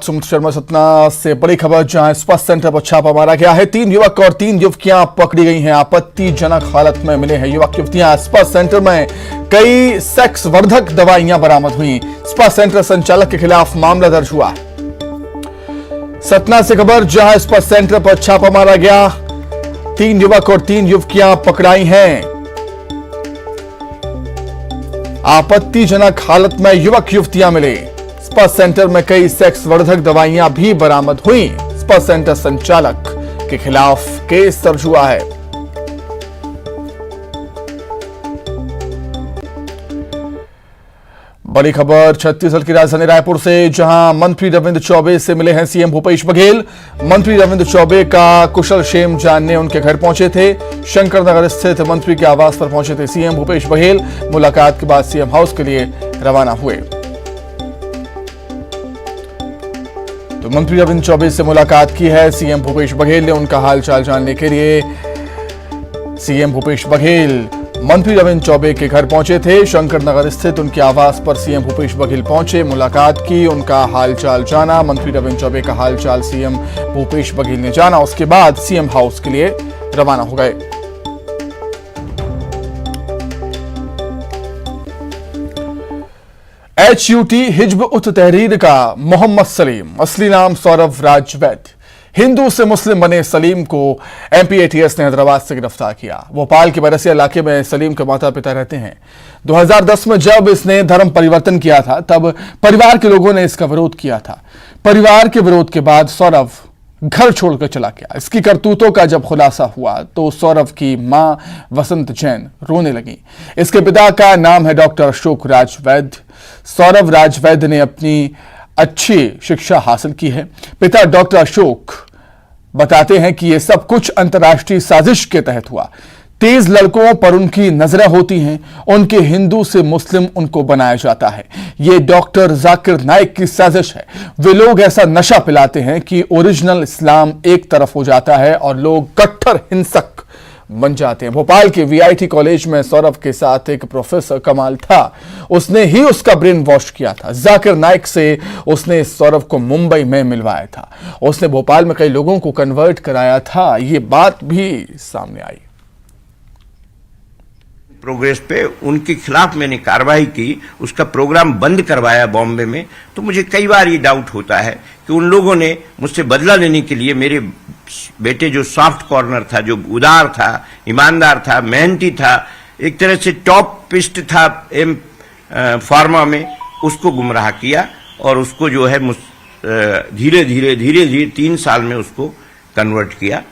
सुमित शर्मा सतना से बड़ी खबर, जहां स्पा सेंटर पर छापा मारा गया है। 3 युवक और 3 युवतियां पकड़ी गई हैं। आपत्तिजनक हालत में मिले हैं युवक युवतियां। स्पा सेंटर में कई सेक्स वर्धक दवाइयां बरामद हुई। स्पा सेंटर संचालक के खिलाफ मामला दर्ज हुआ। सतना से खबर, जहां स्पा सेंटर पर छापा मारा गया, 3 युवक और 3 युवतियां पकड़ाई हैं। आपत्तिजनक हालत में युवक युवतियां मिले। स्पा सेंटर में कई सेक्स वर्धक दवाइयां भी बरामद हुई। स्पा सेंटर संचालक के खिलाफ केस दर्ज हुआ है। बड़ी खबर छत्तीसगढ़ की राजधानी रायपुर से, जहां मंत्री रविंद्र चौबे से मिले हैं सीएम भूपेश बघेल। मंत्री रविंद्र चौबे का कुशल क्षेम जानने उनके घर पहुंचे थे। शंकरनगर स्थित मंत्री के आवास पर पहुंचे थे सीएम भूपेश बघेल। मुलाकात के बाद सीएम हाउस के लिए रवाना हुए। तो मंत्री रविंद्र चौबे से मुलाकात की है सीएम भूपेश बघेल ने। उनका हालचाल जानने के लिए सीएम भूपेश बघेल मंत्री रविंद्र चौबे के घर पहुंचे थे। शंकरनगर स्थित उनके आवास पर सीएम भूपेश बघेल पहुंचे, मुलाकात की, उनका हालचाल जाना। मंत्री रविंद्र चौबे का हालचाल सीएम भूपेश बघेल ने जाना। उसके बाद सीएम हाउस के लिए रवाना हो गए। HUT हिज्ब उत तहरीर का मोहम्मद सलीम, असली नाम सौरभ राज वैद्य, हिंदू से मुस्लिम बने सलीम को MPATS ने हैदराबाद से गिरफ्तार किया। भोपाल के बरसिया इलाके में सलीम के माता पिता रहते हैं। 2010 में जब इसने धर्म परिवर्तन किया था, तब परिवार के लोगों ने इसका विरोध किया था। परिवार के विरोध के बाद सौरभ घर छोड़कर चला गया। इसकी करतूतों का जब खुलासा हुआ तो सौरभ की मां वसंत जैन रोने लगी। इसके पिता का नाम है डॉक्टर अशोक राज वैद्य। सौरभ राज वैद्य ने अपनी अच्छी शिक्षा हासिल की है। पिता डॉक्टर अशोक बताते हैं कि यह सब कुछ अंतर्राष्ट्रीय साजिश के तहत हुआ। तेज लड़कों पर उनकी नजरें होती हैं, उनके हिंदू से मुस्लिम उनको बनाया जाता है। यह डॉक्टर जाकिर नाइक की साजिश है। वे लोग ऐसा नशा पिलाते हैं कि ओरिजिनल इस्लाम एक तरफ हो जाता है और लोग कट्टर हिंसक बन जाते हैं। भोपाल के VIT कॉलेज में सौरभ के साथ एक प्रोफेसर कमाल था। उसने ही उसका ब्रेन वॉश किया था। जाकिर नाइक से उसने सौरभ को मुंबई में मिलवाया था। उसने भोपाल में कई लोगों को कन्वर्ट कराया था। ये बात भी सामने आई। प्रोग्रेस पे उनके खिलाफ मैंने कार्रवाई की, उसका प्रोग्राम बंद करवाया बॉम्बे में। तो मुझे कई बार ये डाउट होता है कि उन लोगों ने मुझसे बदला लेने के लिए मेरे बेटे जो सॉफ्ट कॉर्नर था, जो उदार था, ईमानदार था, मेहनती था, एक तरह से टॉप पिस्ट था फार्मा में, उसको गुमराह किया और उसको जो है धीरे धीरे 3 साल में उसको कन्वर्ट किया।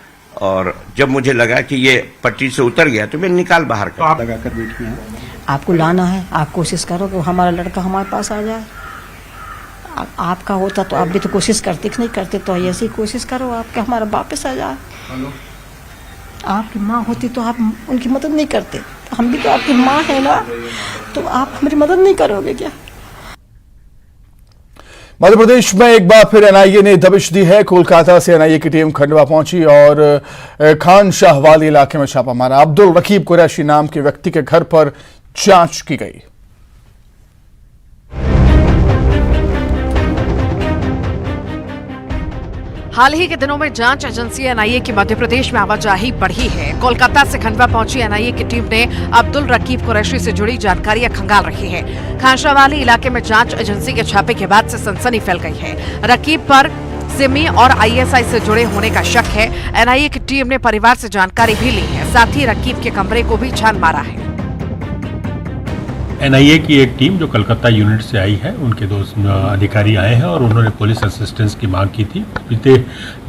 और जब मुझे लगा कि ये पट्टी से उतर गया तो मैं निकाल बाहर कर। आप लगाकर बैठी हैं, आपको लाना है, आप कोशिश करो कि हमारा लड़का हमारे पास आ जाए। आपका होता तो आप भी तो कोशिश करते, नहीं करते तो ऐसी कोशिश करो आपके हमारा वापस आ जाए। आपकी माँ होती तो आप उनकी मदद नहीं करते, तो हम भी तो आपकी माँ है ना, तो आप हमारी मदद नहीं करोगे क्या? मध्य प्रदेश में एक बार फिर NIA ने दबिश दी है। कोलकाता से NIA की टीम खंडवा पहुंची और खान शाहवाली इलाके में छापा मारा। अब्दुल रकीब कुरैशी नाम के व्यक्ति के घर पर जांच की गई। हाल ही के दिनों में जांच एजेंसी NIA की मध्य प्रदेश में आवाजाही बढ़ी है। कोलकाता से खंडवा पहुंची NIA की टीम ने अब्दुल रकीब कुरैशी से जुड़ी जानकारियां खंगाल रही है। खानशावाली इलाके में जांच एजेंसी के छापे के बाद से सनसनी फैल गई है। रकीब पर सिमी और ISI से जुड़े होने का शक है। NIA की टीम ने परिवार से जानकारी भी ली है, साथ ही रकीब के कमरे को भी छान मारा है। NIA की एक टीम जो कलकत्ता यूनिट से आई है, उनके 2 अधिकारी आए हैं और उन्होंने पुलिस असिस्टेंस की मांग की थी। बीते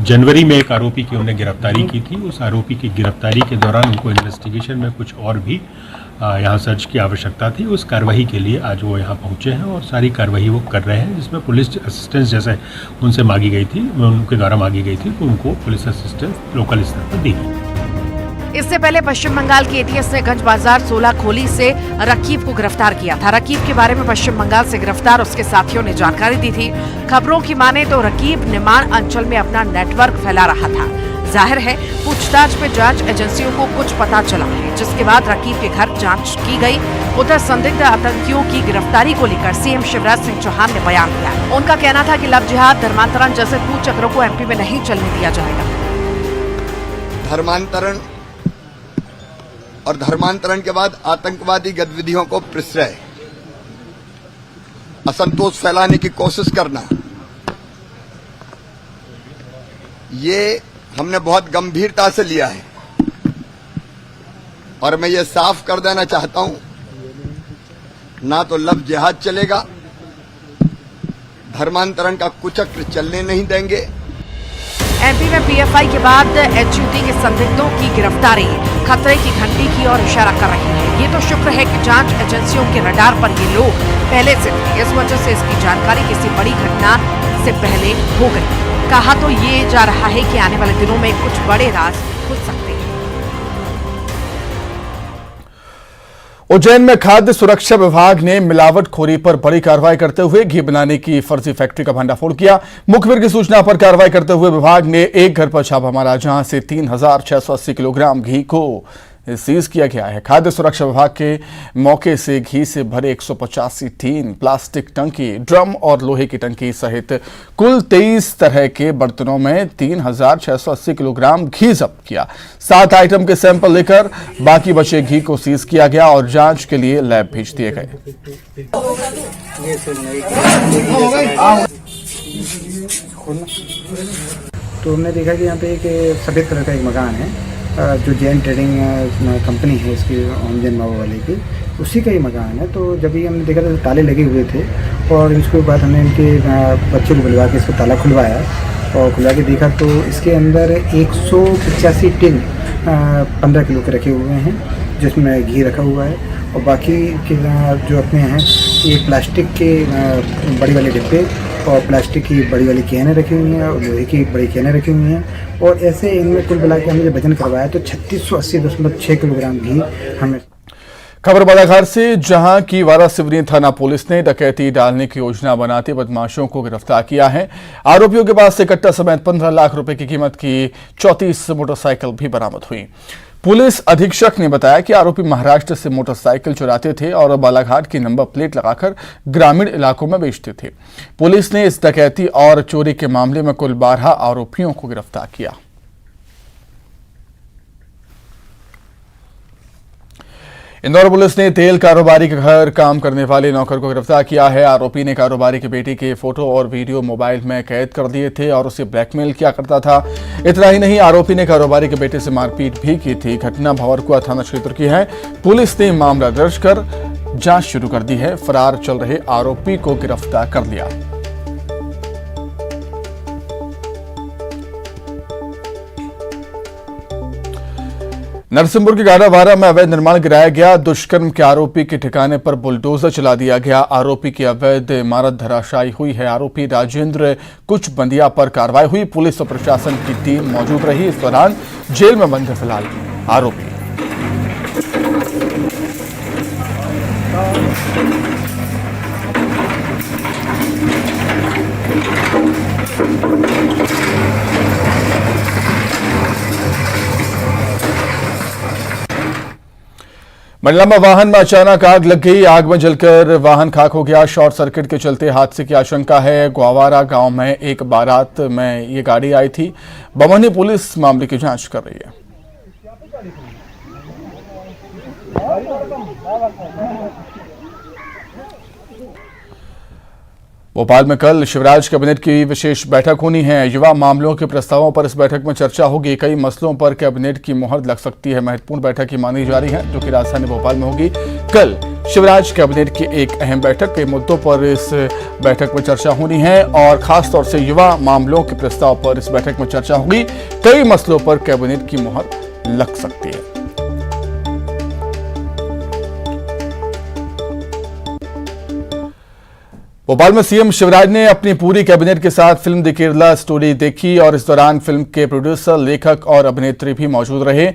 जनवरी में एक आरोपी की उन्होंने गिरफ्तारी की थी। उस आरोपी की गिरफ्तारी के दौरान उनको इन्वेस्टिगेशन में कुछ और भी यहाँ सर्च की आवश्यकता थी। उस कार्रवाई के लिए आज वो यहाँ पहुँचे हैं और सारी कार्रवाई वो कर रहे हैं, जिसमें पुलिस असिस्टेंस जैसे उनसे मांगी गई थी, उनके द्वारा मांगी गई थी, तो उनको पुलिस असिस्टेंस लोकल स्तर पर दी गई। इससे पहले पश्चिम बंगाल के एटीएस ने गंज बाजार 16 खोली से रकीब को गिरफ्तार किया था। रकीब के बारे में पश्चिम बंगाल से गिरफ्तार उसके साथियों ने जानकारी दी थी। खबरों की माने तो रकीब निमाण अंचल में अपना नेटवर्क फैला रहा था। जाहिर है पूछताछ में जांच एजेंसियों को कुछ पता चला है, जिसके बाद रकीब के घर जांच की गई। उधर संदिग्ध आतंकियों की गिरफ्तारी को लेकर सीएम शिवराज सिंह चौहान ने बयान दिया। उनका कहना था कि लव जिहाद, धर्मांतरण जैसे कूचक्रों को एमपी में नहीं चलने दिया जाएगा। धर्मांतरण और धर्मांतरण के बाद आतंकवादी गतिविधियों को प्रश्रय, असंतोष फैलाने की कोशिश करना, ये हमने बहुत गंभीरता से लिया है। और मैं ये साफ कर देना चाहता हूं, ना तो लव जिहाद चलेगा, धर्मांतरण का कुचक्र चलने नहीं देंगे। एमपी में पीएफआई के बाद एचयूटी के संदिग्धों की गिरफ्तारी खतरे की घंटी की ओर इशारा कर रही है। ये तो शुक्र है कि जांच एजेंसियों के रडार पर ये लोग पहले से थे, इस वजह से इसकी जानकारी किसी बड़ी घटना से पहले हो गई। कहा तो ये जा रहा है कि आने वाले दिनों में कुछ बड़े राज खुल सकते हैं। उज्जैन में खाद्य सुरक्षा विभाग ने मिलावटखोरी पर बड़ी कार्रवाई करते हुए घी बनाने की फर्जी फैक्ट्री का भंडाफोड़ किया। मुखबिर की सूचना पर कार्रवाई करते हुए विभाग ने एक घर पर छापा मारा, जहां से 3680 किलोग्राम घी को सीज किया गया है। खाद्य सुरक्षा विभाग के मौके से घी से भरे 185 टीन, प्लास्टिक टंकी, ड्रम और लोहे की टंकी सहित कुल 23 तरह के बर्तनों में 3680 किलोग्राम घी जब्त किया। 7 आइटम के सैंपल लेकर बाकी बचे घी को सीज किया गया और जांच के लिए लैब भेज दिए गए। तो हमने देखा कि यहाँ पे एक सफेद कलर का एक मकान है, जो जैन ट्रेडिंग कंपनी है इसकी, ओमजन बाबू वाले की, उसी का ही मकान है। तो जब भी हमने देखा तो ताले लगे हुए थे और इसके बाद हमने इनके बच्चे को बुलवा के इसको ताला खुलवाया और खुलवा के देखा तो इसके अंदर 185 टिन 15 किलो के रखे हुए हैं, जिसमें घी रखा हुआ है। और बाकी के जो अपने हैं ये प्लास्टिक के बड़ी वाले डिब्बे और प्लास्टिक की बड़ी वाली कैनें रखी हुई हैं और लोहे की बड़ी कैनें रखी हुई हैं। और ऐसे इनमें कुल मिला के हमने जब वजन करवाया तो 3680.6 किलोग्राम घी हमने। खबर बालाघाट से, जहां की वारासिवनी थाना पुलिस ने डकैती डालने की योजना बनाते बदमाशों को गिरफ्तार किया है। आरोपियों के पास से कट्टा समेत 15 लाख रुपए की कीमत की 34 मोटरसाइकिल भी बरामद हुई। पुलिस अधीक्षक ने बताया कि आरोपी महाराष्ट्र से मोटरसाइकिल चुराते थे और बालाघाट की नंबर प्लेट लगाकर ग्रामीण इलाकों में बेचते थे। पुलिस ने इस डकैती और चोरी के मामले में कुल 12 आरोपियों को गिरफ्तार किया। इंदौर पुलिस ने तेल कारोबारी के घर काम करने वाले नौकर को गिरफ्तार किया है। आरोपी ने कारोबारी की बेटी के फोटो और वीडियो मोबाइल में कैद कर दिए थे और उसे ब्लैकमेल किया करता था। इतना ही नहीं, आरोपी ने कारोबारी के बेटे से मारपीट भी की थी। घटना भंवरकुआ थाना क्षेत्र की है। पुलिस ने मामला दर्ज कर जांच शुरू कर दी है। फरार चल रहे आरोपी को गिरफ्तार कर लिया। नरसिंहपुर के गाड़ावारा में अवैध निर्माण गिराया गया। दुष्कर्म के आरोपी के ठिकाने पर बुलडोजर चला दिया गया। आरोपी की अवैध इमारत धराशायी हुई है। आरोपी राजेंद्र कुछ बंदिया पर कार्रवाई हुई। पुलिस और प्रशासन की टीम मौजूद रही। इस दौरान जेल में बंद है फिलहाल आरोपी। मंडला में वाहन में अचानक आग लग गई। आग में जलकर वाहन खाक हो गया। शॉर्ट सर्किट के चलते हादसे की आशंका है। ग्वावारा गांव में एक बारात में ये गाड़ी आई थी। बमौनी पुलिस मामले की जांच कर रही है। भोपाल में कल शिवराज कैबिनेट की विशेष बैठक होनी है। युवा मामलों के प्रस्तावों पर इस बैठक में चर्चा होगी। कई मसलों पर कैबिनेट की मुहर लग सकती है। महत्वपूर्ण बैठक ही मानी जा रही है, जो कि राजधानी भोपाल में होगी। कल शिवराज कैबिनेट की एक अहम बैठक, कई मुद्दों पर इस बैठक में चर्चा होनी है और खासतौर से युवा मामलों के प्रस्ताव पर इस बैठक में चर्चा होगी। कई मसलों पर कैबिनेट की मुहर लग सकती है। भोपाल में सीएम शिवराज ने अपनी पूरी कैबिनेट के साथ फिल्म द केरला स्टोरी देखी और इस दौरान फिल्म के प्रोड्यूसर, लेखक और अभिनेत्री भी मौजूद रहे।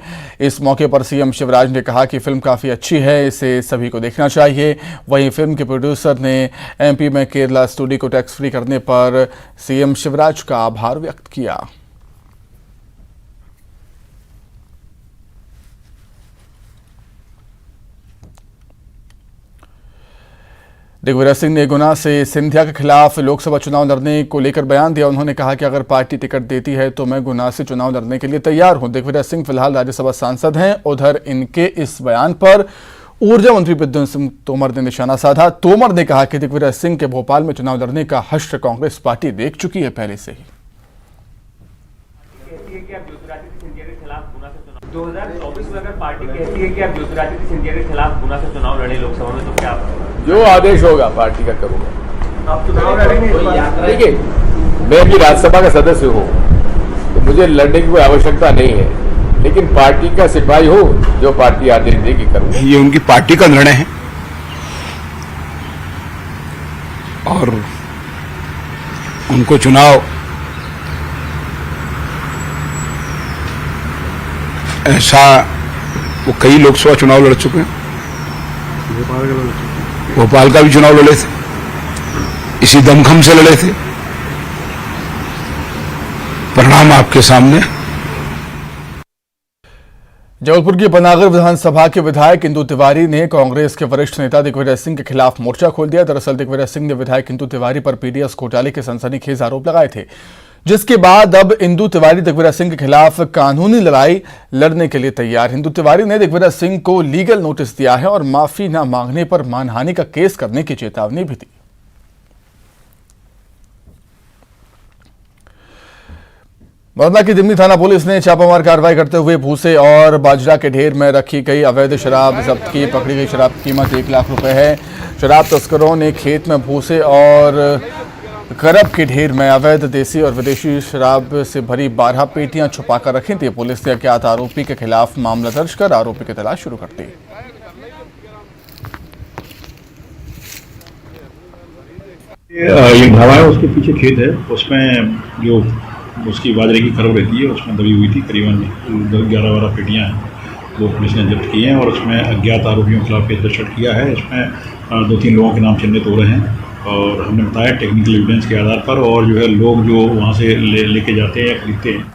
इस मौके पर सीएम शिवराज ने कहा कि फिल्म काफी अच्छी है, इसे सभी को देखना चाहिए। वहीं फिल्म के प्रोड्यूसर ने एमपी में केरला स्टोरी को टैक्स फ्री करने पर सीएम शिवराज का आभार व्यक्त किया। दिग्विजय सिंह ने गुना से सिंधिया के खिलाफ लोकसभा चुनाव लड़ने को लेकर बयान दिया। उन्होंने कहा कि अगर पार्टी टिकट देती है तो मैं गुना से चुनाव लड़ने के लिए तैयार हूं। दिग्विजय सिंह फिलहाल राज्यसभा सांसद हैं। उधर इनके इस बयान पर ऊर्जा मंत्री प्रद्युम्न सिंह तोमर ने निशाना साधा। तोमर ने कहा कि दिग्विजय सिंह के भोपाल में चुनाव लड़ने का हश्र कांग्रेस पार्टी देख चुकी है पहले से ही। 2024 में अगर पार्टी कहती है कि आप ज्योतिरादित्य सिंधिया के खिलाफ गुना से चुनाव लड़े लोकसभा में, तो क्या जो आदेश होगा पार्टी का करूंगा। आप चुनाव लड़ेंगे? देखिए, मैं भी राज्यसभा का सदस्य हूँ तो मुझे लड़ने की कोई आवश्यकता नहीं है, लेकिन पार्टी का सिपाही हो, जो पार्टी आदेश देगी करूंगा। ये उनकी पार्टी का निर्णय है और उनको चुनाव ऐसा, वो कई लोकसभा चुनाव लड़ चुके हैं, भोपाल का भी चुनाव लड़े थे, इसी दमखम से लड़े थे। परिणाम आपके सामने। जबलपुर की पनागर विधानसभा के विधायक इंदु तिवारी ने कांग्रेस के वरिष्ठ नेता दिग्विजय सिंह के खिलाफ मोर्चा खोल दिया। दरअसल दिग्विजय सिंह ने विधायक इंदु तिवारी पर पीडीएस घोटाले के सनसनीखेज आरोप लगाए थे, जिसके बाद अब इंदु तिवारी दिग्विजय सिंह के खिलाफ कानूनी लड़ाई लड़ने के लिए तैयार। इंदु तिवारी ने दिग्विजय सिंह को लीगल नोटिस दिया है और माफी न मांगने पर मानहानि का केस करने की चेतावनी भी दी। मुरैना की दिमनी थाना पुलिस ने छापामार कार्रवाई करते हुए भूसे और बाजरा के ढेर में रखी गई अवैध शराब जब्त की। पकड़ी गई शराब की कीमत 1 लाख रुपए है। शराब तस्करों ने खेत में भूसे और करब के ढेर में अवैध देसी और विदेशी शराब से भरी 12 पेटियां छुपाकर रखी थी। पुलिस ने अज्ञात आरोपी के खिलाफ मामला दर्ज कर आरोपी की तलाश शुरू कर दी। ये ढाबा है, उसके पीछे खेत है, उसमें जो उसकी बाजरे की करब रहती है उसमें दबी हुई थी। करीबन 11-12 पेटियां हैं, वो पुलिस ने जब्त की हैं और उसमें अज्ञात आरोपियों के खिलाफ केस दर्ज किया है। इसमें 2-3 लोगों के नाम चिन्हित हो रहे हैं और हमने बताया टेक्निकल एविडेंस के आधार पर, और जो है लोग जो वहाँ से लेके जाते हैं या खरीदते हैं।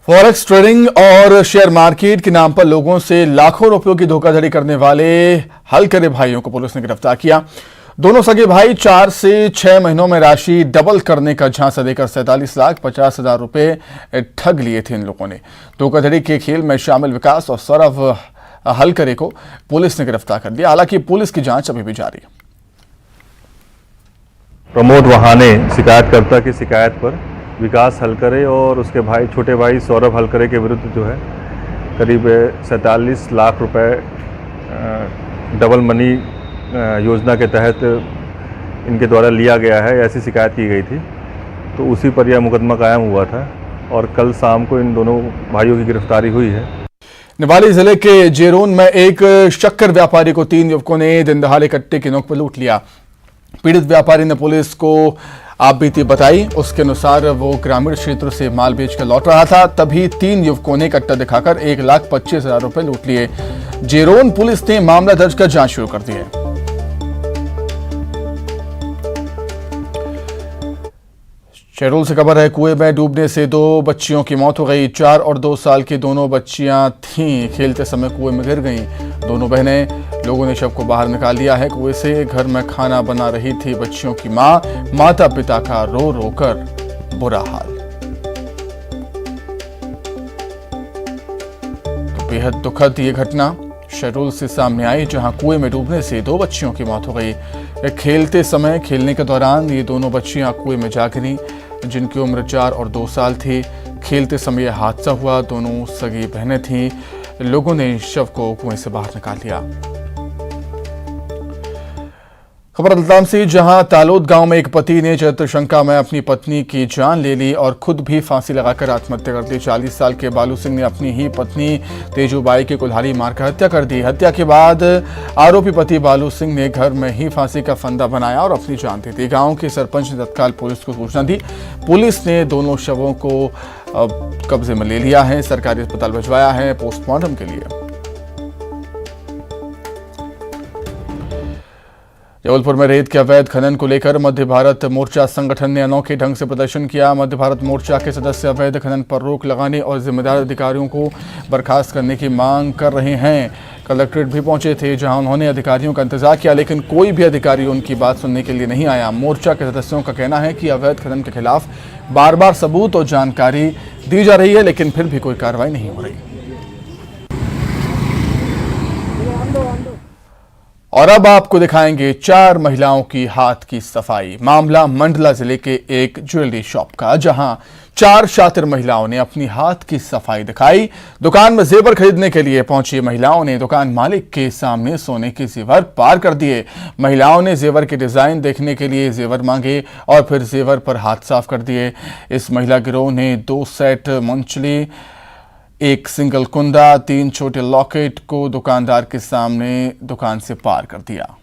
फॉरेक्स ट्रेडिंग और शेयर मार्केट के नाम पर लोगों से लाखों रुपयों की धोखाधड़ी करने वाले हलकरे भाइयों को पुलिस ने गिरफ्तार किया। दोनों सगे भाई 4 से 6 महीनों में राशि डबल करने का झांसा देकर 47,50,000 रुपए ठग लिए थे इन लोगों ने। धोखाधड़ी के खेल में शामिल विकास और सौरभ हलकरे को पुलिस ने गिरफ्तार कर लिया। हालांकि पुलिस की जांच अभी भी जारी है। प्रमोद वहाने शिकायतकर्ता की शिकायत पर विकास हलकरे और उसके भाई छोटे भाई सौरभ हलकरे के विरुद्ध जो है करीब 47 लाख रुपए डबल मनी योजना के तहत इनके द्वारा लिया गया है, ऐसी शिकायत की गई थी। तो उसी पर यह मुकदमा कायम हुआ था और कल शाम को इन दोनों भाइयों की गिरफ्तारी हुई है। निवाड़ी जिले के जेरोन में एक शक्कर व्यापारी को 3 युवकों ने दिन दहाड़े कट्टे की नोक पर लूट लिया। पीड़ित व्यापारी ने पुलिस को आपबीती बताई। उसके अनुसार वो ग्रामीण क्षेत्र से माल बेचकर लौट रहा था, तभी 3 युवकों ने कट्टा दिखाकर 1,25,000 रुपए लूट लिए। जेरोन पुलिस ने मामला दर्ज कर जांच शुरू कर दी है। शहडोल से खबर है, कुएं में डूबने से 2 बच्चियों की मौत हो गई। 4 और 2 साल की दोनों बच्चियां थीं, खेलते समय कुएं में गिर गईं। दोनों बहनें, लोगों ने शव को बाहर निकाल लिया है कुएं से। घर में खाना बना रही थी बच्चियों की मां। माता पिता का रो रो कर बुरा हाल। तो बेहद दुखद ये घटना शहडोल से सामने आई, जहां कुएं में डूबने से 2 बच्चियों की मौत हो गई। खेलते समय, खेलने के दौरान ये दोनों बच्चियां कुएं में जा गिरीं, जिनकी उम्र 4 और 2 साल थी। खेलते समय यह हादसा हुआ। दोनों सगी बहनें थीं। लोगों ने शव को कुएं से बाहर निकाल लिया। खबर रतलाम से, जहां तालोद गांव में एक पति ने चरित्र शंका में अपनी पत्नी की जान ले ली और खुद भी फांसी लगाकर आत्महत्या कर दी। 40 साल के बालू सिंह ने अपनी ही पत्नी तेजूबाई की कुल्हाड़ी मारकर हत्या कर दी। हत्या के बाद आरोपी पति बालू सिंह ने घर में ही फांसी का फंदा बनाया और अपनी जान दे दी। गांव के सरपंच ने तत्काल पुलिस को सूचना दी। पुलिस ने दोनों शवों को कब्जे में ले लिया है, सरकारी अस्पताल भिजवाया है पोस्टमार्टम के लिए। जबलपुर में रेत के अवैध खनन को लेकर मध्य भारत मोर्चा संगठन ने अनोखे ढंग से प्रदर्शन किया। मध्य भारत मोर्चा के सदस्य अवैध खनन पर रोक लगाने और जिम्मेदार अधिकारियों को बर्खास्त करने की मांग कर रहे हैं। कलेक्ट्रेट भी पहुंचे थे, जहां उन्होंने अधिकारियों का इंतजार किया, लेकिन कोई भी अधिकारी उनकी बात सुनने के लिए नहीं आया। मोर्चा के सदस्यों का कहना है कि अवैध खनन के खिलाफ बार बार सबूत और जानकारी दी जा रही है, लेकिन फिर भी कोई कार्रवाई नहीं हो रही। और अब आपको दिखाएंगे 4 महिलाओं की हाथ की सफाई। मामला मंडला जिले के एक ज्वेलरी शॉप का, जहां 4 शातिर महिलाओं ने अपनी हाथ की सफाई दिखाई। दुकान में जेवर खरीदने के लिए पहुंची महिलाओं ने दुकान मालिक के सामने सोने के जेवर पार कर दिए। महिलाओं ने जेवर के डिजाइन देखने के लिए जेवर मांगे और फिर जेवर पर हाथ साफ कर दिए। इस महिला गिरोह ने 2 सेट मंचली, 1 सिंगल कुंदा, 3 छोटे लॉकेट को दुकानदार के सामने दुकान से पार कर दिया।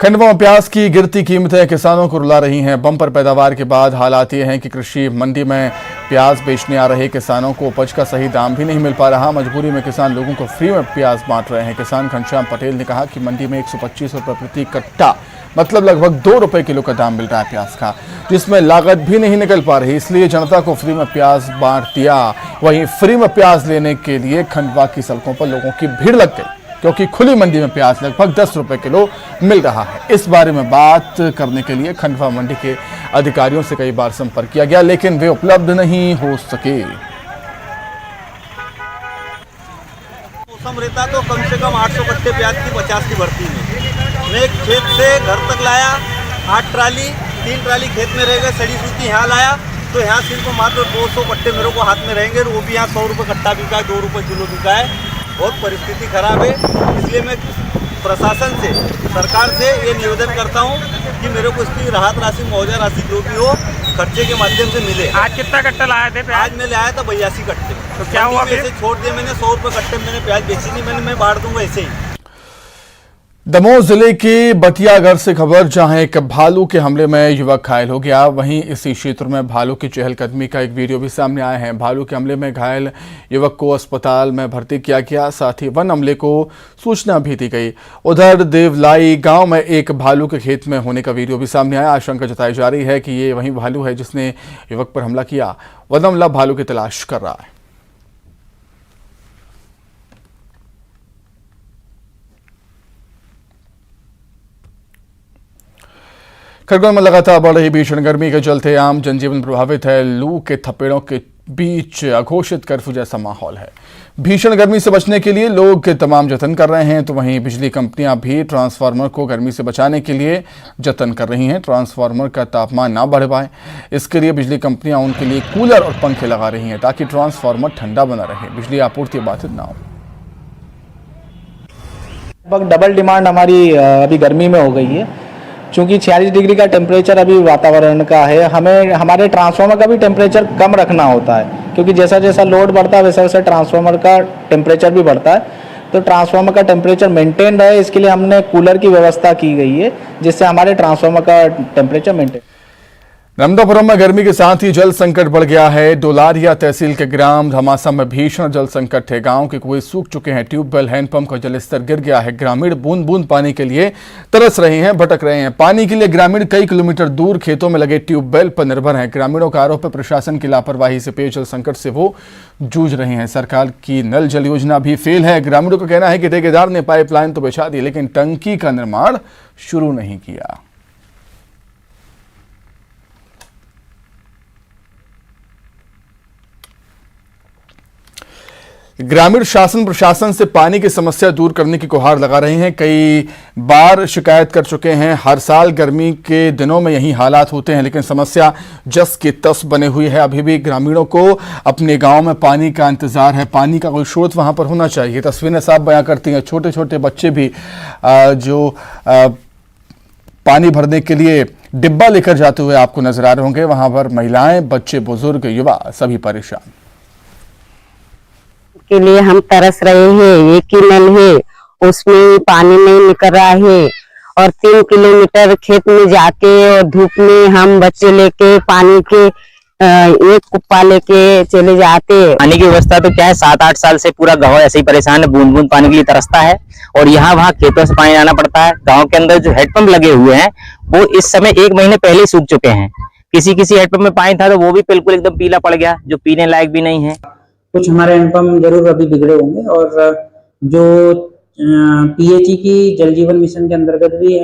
खंडवा में प्याज की गिरती कीमतें किसानों को रुला रही हैं। बम्पर पैदावार के बाद हालात ये हैं कि कृषि मंडी में प्याज बेचने आ रहे किसानों को उपज का सही दाम भी नहीं मिल पा रहा। मजबूरी में किसान लोगों को फ्री में प्याज बांट रहे हैं। किसान घनश्याम पटेल ने कहा कि मंडी में 125 रुपये प्रति कट्टा, मतलब लगभग 2 रुपये किलो का दाम मिल रहा है प्याज का, जिसमें लागत भी नहीं निकल पा रही, इसलिए जनता को फ्री में प्याज बांट दिया। वहीं फ्री में प्याज लेने के लिए खंडवा की सड़कों पर लोगों की भीड़ लग गई, क्योंकि खुली मंडी में प्याज लगभग 10 रुपए किलो मिल रहा है। इस बारे में बात करने के लिए खंडवा मंडी के अधिकारियों से कई बार संपर्क किया गया, लेकिन वे उपलब्ध नहीं हो सके। मौसम रहता तो कम से कम 800 कट्टे प्याज की 50 की भर्ती में मैं खेत से घर तक लाया। 8 ट्राली, 3 ट्राली खेत में रह गए, सड़ी सूती यहाँ लाया तो यहाँ सिर्फ मात्र 200 कट्टे मेरे को हाथ में रहेंगे, वो भी यहाँ 100 रुपये कट्टा बिका है, 2 रुपये किलो बिका है। बहुत परिस्थिति खराब है, इसलिए मैं प्रशासन से, सरकार से ये निवेदन करता हूँ कि मेरे को इसकी राहत राशि, मुआवजा राशि जो भी हो खर्चे के माध्यम से मिले। आज कितना कट्टा लाए थे? आज मैं लाया था 82 कट्टे। तो क्या हुआ फिर? छोड़ दिया मैंने, 100 रुपये कट्टे में मैंने प्याज बेची नहीं, मैं बांट दूंगा ऐसे ही। दमोह जिले के बतियागढ़ से खबर, जहां एक भालू के हमले में युवक घायल हो गया। वहीं इसी क्षेत्र में भालू की चहलकदमी का एक वीडियो भी सामने आया है। भालू के हमले में घायल युवक को अस्पताल में भर्ती किया गया, साथ ही वन अमले को सूचना भी दी गई। उधर देवलाई गांव में एक भालू के खेत में होने का वीडियो भी सामने आया। आशंका जताई जा रही है कि ये वही भालू है जिसने युवक पर हमला किया। वन अमला भालू की तलाश कर रहा है। खरगोन में लगातार बढ़ रही भीषण गर्मी के चलते आम जनजीवन प्रभावित है। लू के थपेड़ों के बीच अघोषित कर्फ्यू जैसा माहौल है। भीषण गर्मी से बचने के लिए लोग तमाम जतन कर रहे हैं, तो वहीं बिजली कंपनियां भी ट्रांसफार्मर को गर्मी से बचाने के लिए जतन कर रही हैं। ट्रांसफार्मर का तापमान ना बढ़ पाए, इसके लिए बिजली कंपनियां उनके लिए कूलर और पंखे लगा रही हैं, ताकि ट्रांसफार्मर ठंडा बना रहे, बिजली आपूर्ति बाधित ना हो। लगभग डबल डिमांड हमारी अभी गर्मी में हो गई है, क्योंकि 46 डिग्री का टेम्परेचर अभी वातावरण का है। हमें हमारे ट्रांसफार्मर का भी टेम्परेचर कम रखना होता है, क्योंकि जैसा जैसा लोड बढ़ता है वैसा वैसा ट्रांसफार्मर का टेम्परेचर भी बढ़ता है। तो ट्रांसफार्मर का टेम्परेचर मेंटेन रहे, इसके लिए हमने कूलर की व्यवस्था की गई है, जिससे हमारे ट्रांसफार्मर का टेम्परेचर मेंटेन। नर्मदापुरम में गर्मी के साथ ही जल संकट बढ़ गया है। डोलारिया तहसील के ग्राम धमासा में भीषण जल संकट है। गांव के कुएं सूख चुके हैं, ट्यूबवेल, हैंडपंप का जलस्तर गिर गया है। ग्रामीण बूंद बूंद पानी के लिए तरस रहे हैं, भटक रहे हैं। पानी के लिए ग्रामीण कई किलोमीटर दूर खेतों में लगे ट्यूबवेल पर निर्भर हैं। ग्रामीणों का आरोप है प्रशासन की लापरवाही से पेयजल संकट से वो जूझ रहे हैं। सरकार की नल जल योजना भी फेल है। ग्रामीणों का कहना है कि ठेकेदार ने पाइपलाइन तो बिछा दी, लेकिन टंकी का निर्माण शुरू नहीं किया। ग्रामीण शासन प्रशासन से पानी की समस्या दूर करने की गुहार लगा रहे हैं। कई बार शिकायत कर चुके हैं। हर साल गर्मी के दिनों में यही हालात होते हैं, लेकिन समस्या जस की तस बने हुई है। अभी भी ग्रामीणों को अपने गांव में पानी का इंतजार है। पानी का कोई स्रोत वहां पर होना चाहिए। तस्वीरें साफ बयां करती हैं। छोटे छोटे बच्चे भी जो पानी भरने के लिए डिब्बा लेकर जाते हुए आपको नजर आ रहे होंगे। वहां पर महिलाएं, बच्चे, बुजुर्ग, युवा सभी परेशान के लिए हम तरस रहे हैं। एक ही नल है, उसमें पानी नहीं निकल रहा है और 3 किलोमीटर खेत में जाके और धूप में हम बच्चे लेके पानी के एक कुप्पा लेके चले जाते। पानी की व्यवस्था तो क्या है, 7-8 साल से पूरा गांव ऐसे ही परेशान है, बूंद बूंद पानी के लिए तरसता है और यहाँ वहाँ खेतों से पानी लाना पड़ता है। गांव के अंदर जो हेडपंप लगे हुए हैं वो इस समय 1 महीने पहले ही सूख चुके हैं। किसी हेडपंप में पानी था तो वो भी बिल्कुल एकदम पीला पड़ गया, जो पीने लायक भी नहीं है। कुछ हमारे हैंडपंप जरूर अभी बिगड़े होंगे और जो पीएचई की जल जीवन मिशन के अंतर्गत भी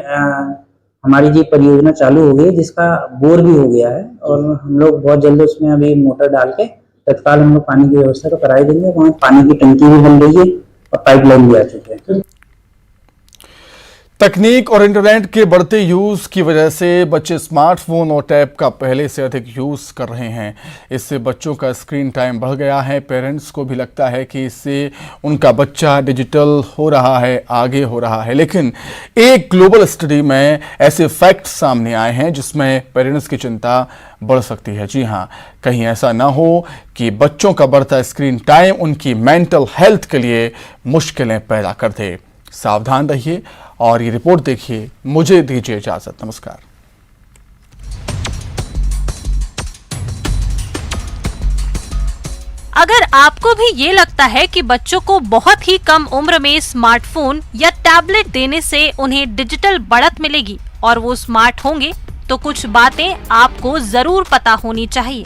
हमारी जी परियोजना चालू हो गई, जिसका बोर भी हो गया है और हम लोग बहुत जल्द उसमें अभी मोटर डाल के तत्काल हम लोग पानी की व्यवस्था तो करा ही देंगे। वहाँ पानी की टंकी भी बन रही है और पाइपलाइन भी आ चुके हैं। तकनीक और इंटरनेट के बढ़ते यूज की वजह से बच्चे स्मार्टफोन और टैब का पहले से अधिक यूज कर रहे हैं। इससे बच्चों का स्क्रीन टाइम बढ़ गया है। पेरेंट्स को भी लगता है कि इससे उनका बच्चा डिजिटल हो रहा है, आगे हो रहा है। लेकिन एक ग्लोबल स्टडी में ऐसे फैक्ट्स सामने आए हैं जिसमें पेरेंट्स की चिंता बढ़ सकती है। जी हाँ, कहीं ऐसा ना हो कि बच्चों का बढ़ता स्क्रीन टाइम उनकी मेंटल हेल्थ के लिए मुश्किलें पैदा कर दे। सावधान रहिए और ये रिपोर्ट देखिए। मुझे दीजिए इजाजत। नमस्कार। अगर आपको भी ये लगता है कि बच्चों को बहुत ही कम उम्र में स्मार्टफोन या टैबलेट देने से उन्हें डिजिटल बढ़त मिलेगी और वो स्मार्ट होंगे, तो कुछ बातें आपको जरूर पता होनी चाहिए।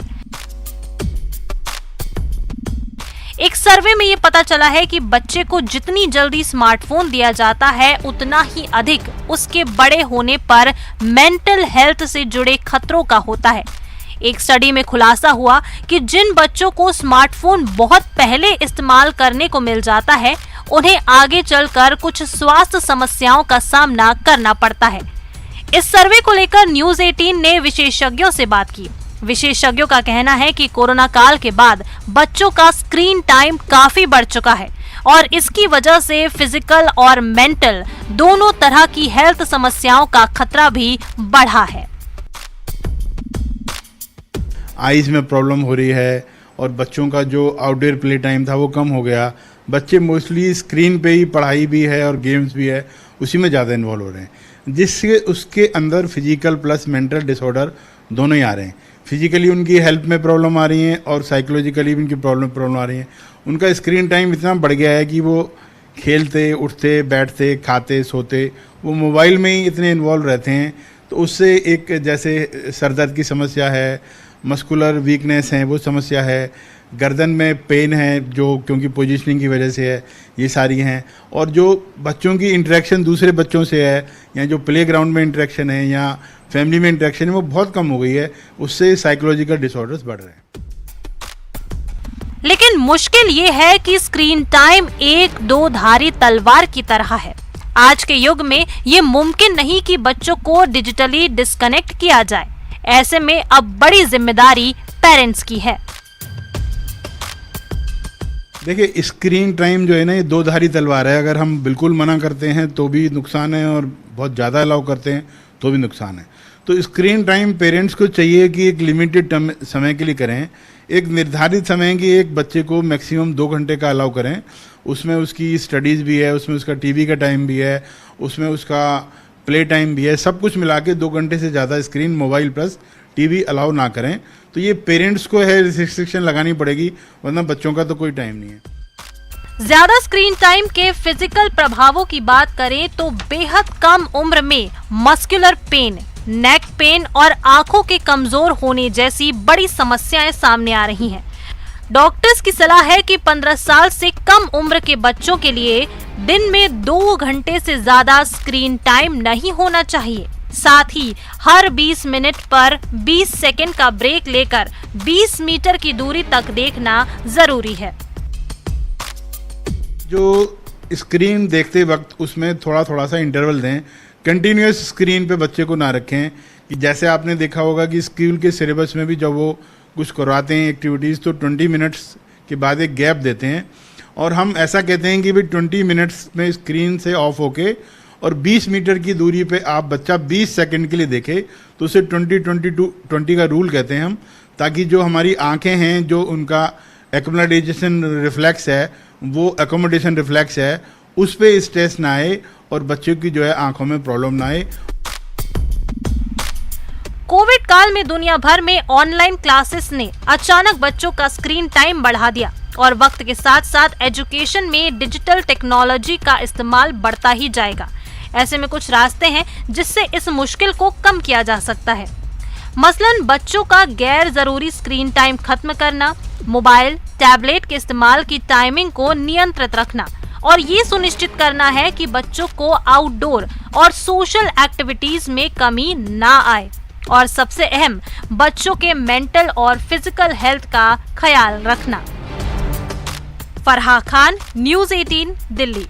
एक सर्वे में ये पता चला है कि बच्चे को जितनी जल्दी स्मार्टफोन दिया जाता है उतना ही अधिक उसके बड़े होने पर मेंटल हेल्थ से जुड़े खतरों का होता है। एक स्टडी में खुलासा हुआ कि जिन बच्चों को स्मार्टफोन बहुत पहले इस्तेमाल करने को मिल जाता है उन्हें आगे चलकर कुछ स्वास्थ्य समस्याओं का सामना करना पड़ता है। इस सर्वे को लेकर न्यूज़ 18 ने विशेषज्ञों से बात की। विशेषज्ञों का कहना है कि कोरोना काल के बाद बच्चों का स्क्रीन टाइम काफी बढ़ चुका है और इसकी वजह से फिजिकल और मेंटल दोनों तरह की हेल्थ समस्याओं का खतरा भी बढ़ा है। आईज में प्रॉब्लम हो रही है और बच्चों का जो आउटडोर प्ले टाइम था वो कम हो गया। बच्चे मोस्टली स्क्रीन पे ही, पढ़ाई भी है और गेम्स भी है, उसी में ज़्यादा इन्वॉल्व हो रहे हैं, जिससे उसके अंदर फिजिकल प्लस मेंटल डिसऑर्डर दोनों ही आ रहे हैं। फिजिकली उनकी हेल्थ में प्रॉब्लम आ रही है और साइकोलॉजिकली भी उनकी प्रॉब्लम आ रही है। उनका स्क्रीन टाइम इतना बढ़ गया है कि वो खेलते, उठते, बैठते, खाते, सोते वो मोबाइल में ही इतने इन्वॉल्व रहते हैं। तो उससे एक जैसे सर दर्द की समस्या है, मस्कुलर वीकनेस है वो समस्या है, गर्दन में पेन है जो क्योंकि पोजीशनिंग की वजह से है, ये सारी हैं। और जो बच्चों की इंटरेक्शन दूसरे बच्चों से है या जो प्लेग्राउंड में इंटरेक्शन है या फैमिली में इंटरेक्शन है वो बहुत कम हो गई है। उससे साइकोलॉजिकल डिसऑर्डर्स बढ़ रहे हैं। लेकिन मुश्किल ये है कि स्क्रीन टाइम एक दो धारी तलवार की तरह है। आज के युग में ये मुमकिन नहीं कि बच्चों को डिजिटली डिस्कनेक्ट किया जाए। ऐसे में अब बड़ी जिम्मेदारी पेरेंट्स की है। देखिए, स्क्रीन टाइम जो है ना ये दो धारी तलवार है। अगर हम बिल्कुल मना करते हैं तो भी नुकसान है और बहुत ज़्यादा अलाउ करते हैं तो भी नुकसान है। तो स्क्रीन टाइम पेरेंट्स को चाहिए कि एक लिमिटेड समय के लिए करें। एक निर्धारित समय की एक बच्चे को मैक्सिमम 2 घंटे का अलाउ करें। उसमें उसकी स्टडीज़ भी है, उसमें उसका टीवी का टाइम भी है, उसमें उसका प्ले टाइम भी है। सब कुछ मिला के 2 घंटे से ज़्यादा screen, mobile plus TV allow ना करें। तो ये पेरेंट्स को है रिस्ट्रिक्शन लगानी पड़ेगी, वरना बच्चों का तो कोई टाइम नहीं है। ज्यादा स्क्रीन टाइम के फिजिकल प्रभावों की बात करें तो बेहद कम उम्र में मस्कुलर पेन, नेक पेन और आंखों के कमजोर होने जैसी बड़ी समस्याएं सामने आ रही हैं। डॉक्टर्स की सलाह है कि 15 साल से कम उम्र के बच्चों के लिए दिन में 2 घंटे से ज्यादा स्क्रीन टाइम नहीं होना चाहिए। साथ ही हर 20 मिनट पर 20 सेकंड का ब्रेक लेकर 20 मीटर की दूरी तक देखना जरूरी है। जो स्क्रीन देखते वक्त उसमें थोड़ा थोड़ा सा इंटरवल दें, कंटिन्यूस स्क्रीन पे बच्चे को ना रखें। कि जैसे आपने देखा होगा कि स्कूल के सिलेबस में भी जब वो कुछ करवाते हैं एक्टिविटीज़ तो 20 मिनट्स के बाद एक गैप देते हैं, और हम ऐसा कहते हैं कि भाई 20 मिनट्स में स्क्रीन से ऑफ होके और 20 मीटर की दूरी पे आप बच्चा 20 सेकंड के लिए देखे, तो उसे 20-20-20 का रूल कहते हैं हम, ताकि जो हमारी आंखें हैं, जो उनका एक्कोमोडेशन रिफ्लेक्स है, वो एकोमोडेशन रिफ्लेक्स है, उस पे स्ट्रेस ना आए और बच्चों की जो है आंखों में प्रॉब्लम ना आए। कोविड काल में दुनिया भर में ऑनलाइन क्लासेस ने अचानक बच्चों का स्क्रीन टाइम बढ़ा दिया और वक्त के साथ साथ एजुकेशन में डिजिटल टेक्नोलॉजी का इस्तेमाल बढ़ता ही जाएगा। ऐसे में कुछ रास्ते हैं जिससे इस मुश्किल को कम किया जा सकता है। मसलन बच्चों का गैर जरूरी स्क्रीन टाइम खत्म करना, मोबाइल, टैबलेट के इस्तेमाल की टाइमिंग को नियंत्रित रखना और ये सुनिश्चित करना है कि बच्चों को आउटडोर और सोशल एक्टिविटीज में कमी ना आए, और सबसे अहम बच्चों के मेंटल और फिजिकल हेल्थ का ख्याल रखना। फरहा खान, न्यूज़ 18, दिल्ली।